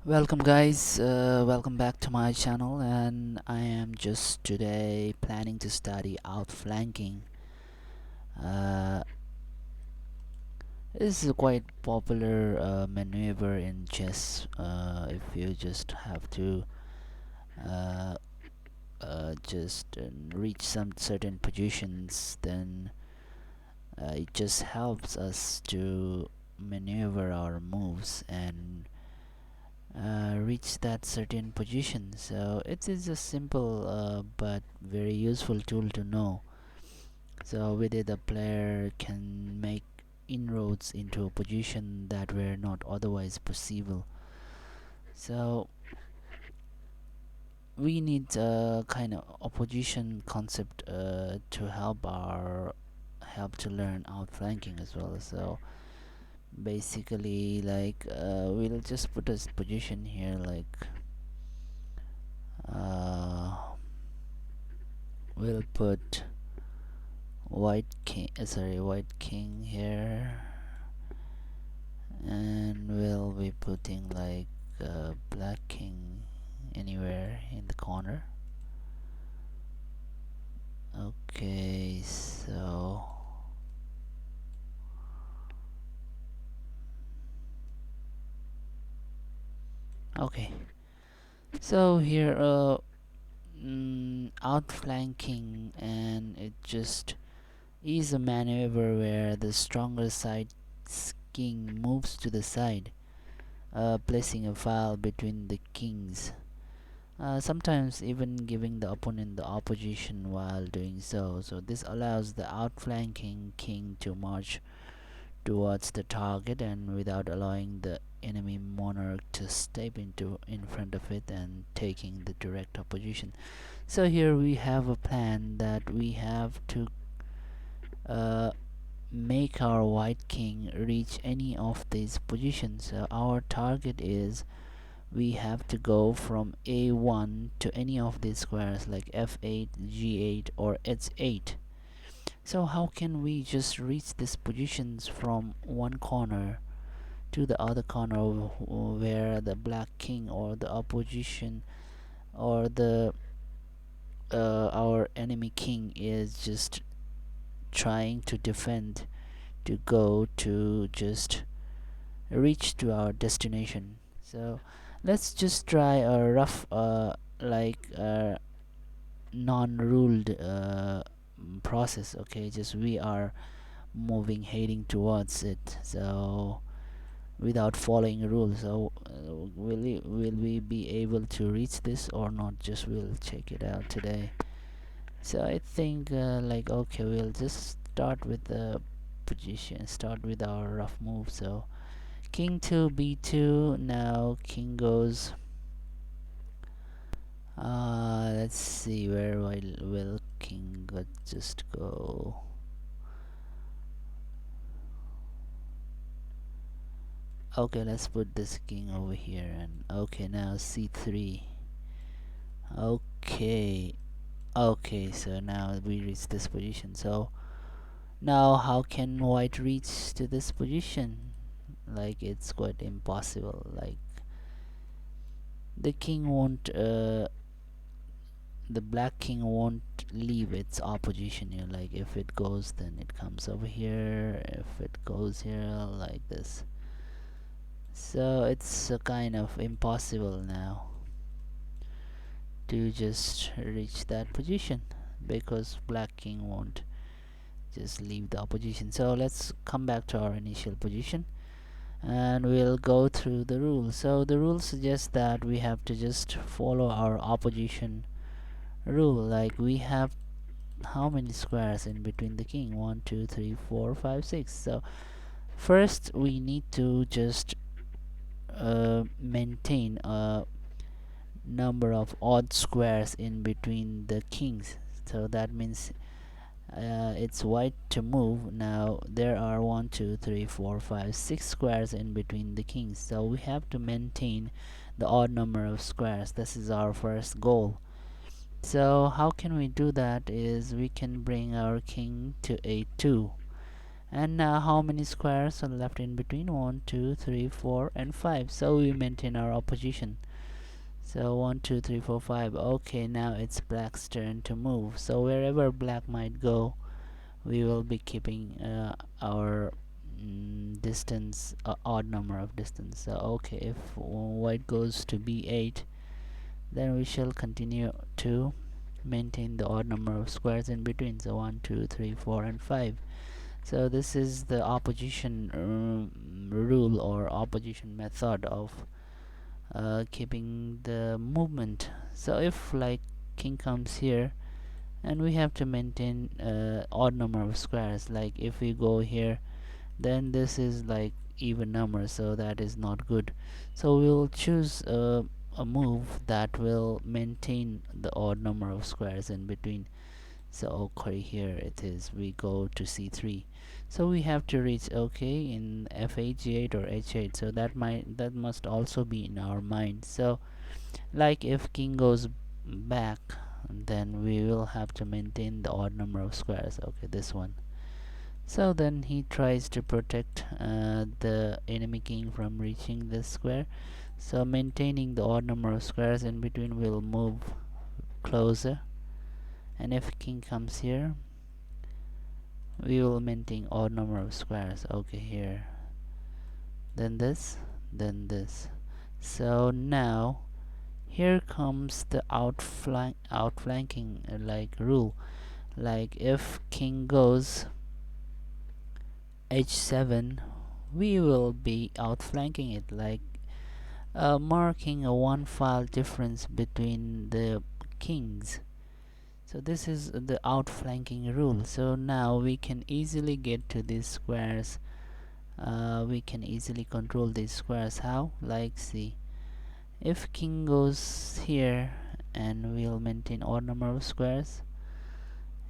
Welcome guys, welcome back to my channel, and I am just today planning to study outflanking. Uh, this is a quite popular maneuver in chess. If you just have to uh, just reach some certain positions, then it just helps us to maneuver our moves and reach that certain position. So it is a simple but very useful tool to know. So with it, a player can make inroads into a position that were not otherwise possible. So we need a kind of opposition concept to help to learn outflanking as well. So basically, like we'll just put a position here, like uh, we'll put white king here, and we'll be putting like black king anywhere in the corner. Okay, so okay, so here outflanking, and it just is a maneuver where the stronger side's king moves to the side, placing a file between the kings, sometimes even giving the opponent the opposition while doing so. So this allows the outflanking king to march towards the target and without allowing the enemy monarch to step into in front of it and taking the direct opposition. So here we have a plan that we have to uh, make our white king reach any of these positions. So our target is we have to go from A1 to any of these squares like F8, G8 or H8. So how can we just reach these positions from one corner to the other corner where the black king or the opposition or the our enemy king is just trying to defend to go to just reach to our destination. So let's just try a rough like non-ruled process. Okay, just we are moving heading towards it, so without following rules. So will we be able to reach this or not? Just we'll check it out today. So I think like okay, we'll just start with the position, start with our rough move. So king to b2. Now king goes, let's see, where will king just go? Okay, let's put this king over here, and okay, now c3. Okay, okay, so now we reach this position. So now how can white reach to this position? Like it's quite impossible. Like the king won't the black king won't leave its opposition here. Like if it goes, then it comes over here. If it goes here, like this. So it's a kind of impossible now to just reach that position because black king won't just leave the opposition. So let's come back to our initial position and we'll go through the rules. So the rule suggests that we have to just follow our opposition rule. Like we have how many squares in between the king? 1 2 3 4 5 6. So first we need to just maintain a number of odd squares in between the kings. So that means it's white to move. Now there are 1 2 3 4 5 6 squares in between the kings, so we have to maintain the odd number of squares. This is our first goal. So how can we do that is we can bring our king to a2, And now how many squares are left in between? 1, 2, 3, 4, and 5. So we maintain our opposition. So 1, 2, 3, 4, 5. Okay, now it's black's turn to move. So wherever black might go, we will be keeping our distance, odd number of distance. So okay, if white goes to b8, then we shall continue to maintain the odd number of squares in between. So 1, 2, 3, 4, and 5. So this is the opposition rule or opposition method of keeping the movement. So if like king comes here, and we have to maintain odd number of squares. Like if we go here, then this is like even number, so that is not good. So we will choose a move that will maintain the odd number of squares in between. So okay, here it is, we go to c3. So we have to reach, okay, in f8, g8, or h8. So that must also be in our mind. So like if king goes back, then we will have to maintain the odd number of squares. Okay, this one. So then he tries to protect the enemy king from reaching this square. So maintaining the odd number of squares in between will move closer. And if king comes here, we will maintain odd number of squares. Okay, here. Then this, then this. So now here comes the outflanking like rule. Like if king goes h7, we will be outflanking it, like marking a one file difference between the kings. So this is the outflanking rule. So now we can easily get to these squares. We can easily control these squares. How? Like see, if king goes here, and we'll maintain odd number of squares,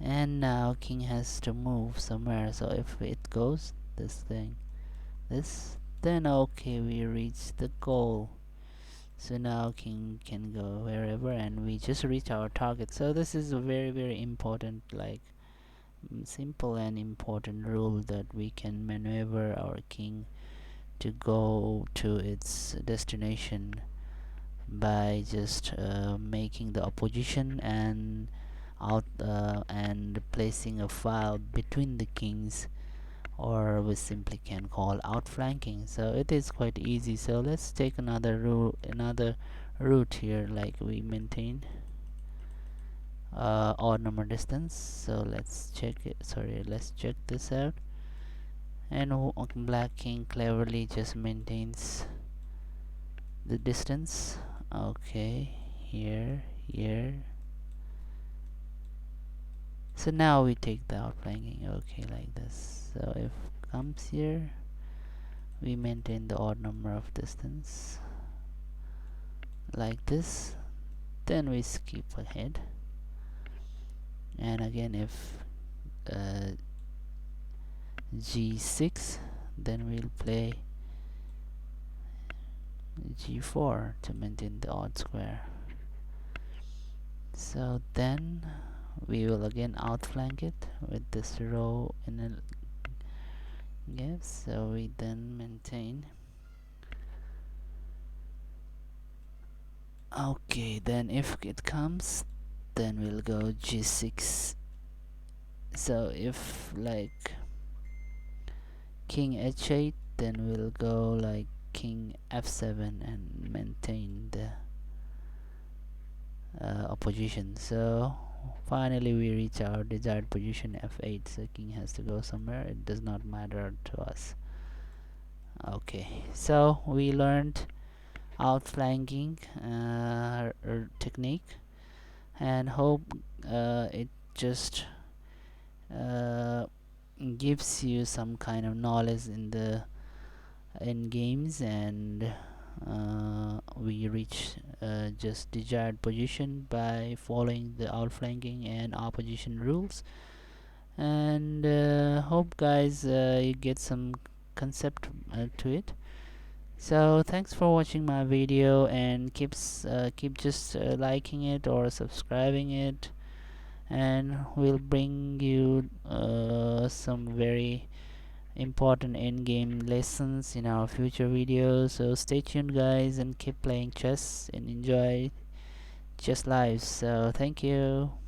and now king has to move somewhere. So if it goes this thing, this, then okay, we reach the goal. So now king can go wherever, and we just reach our target. So this is a very important, like simple and important rule, that we can maneuver our king to go to its destination by just making the opposition and placing a file between the kings, or we simply can call outflanking. So it is quite easy. So let's take another route here, like we maintain odd number distance. So let's check it, let's check this out. And black king cleverly just maintains the distance. Okay, here. So now we take the outflanking. Okay, like this. So if comes here, we maintain the odd number of distance like this. Then we skip ahead, and again if g6, then we'll play g4 to maintain the odd square. So then we will again outflank it with this row in a gap. So we then maintain. Okay, then if it comes, then we'll go g6. So if like king h8, then we'll go like king f7 and maintain the opposition. So finally we reach our desired position f8. So king has to go somewhere, it does not matter to us. Okay, so we learned outflanking technique, and hope it just gives you some kind of knowledge in the games, and we reach just desired position by following the outflanking and opposition rules. And hope guys you get some concept to it. So thanks for watching my video, and keep just liking it or subscribing it, and we'll bring you some very important endgame lessons in our future videos. So stay tuned, guys, and keep playing chess and enjoy chess lives. So thank you.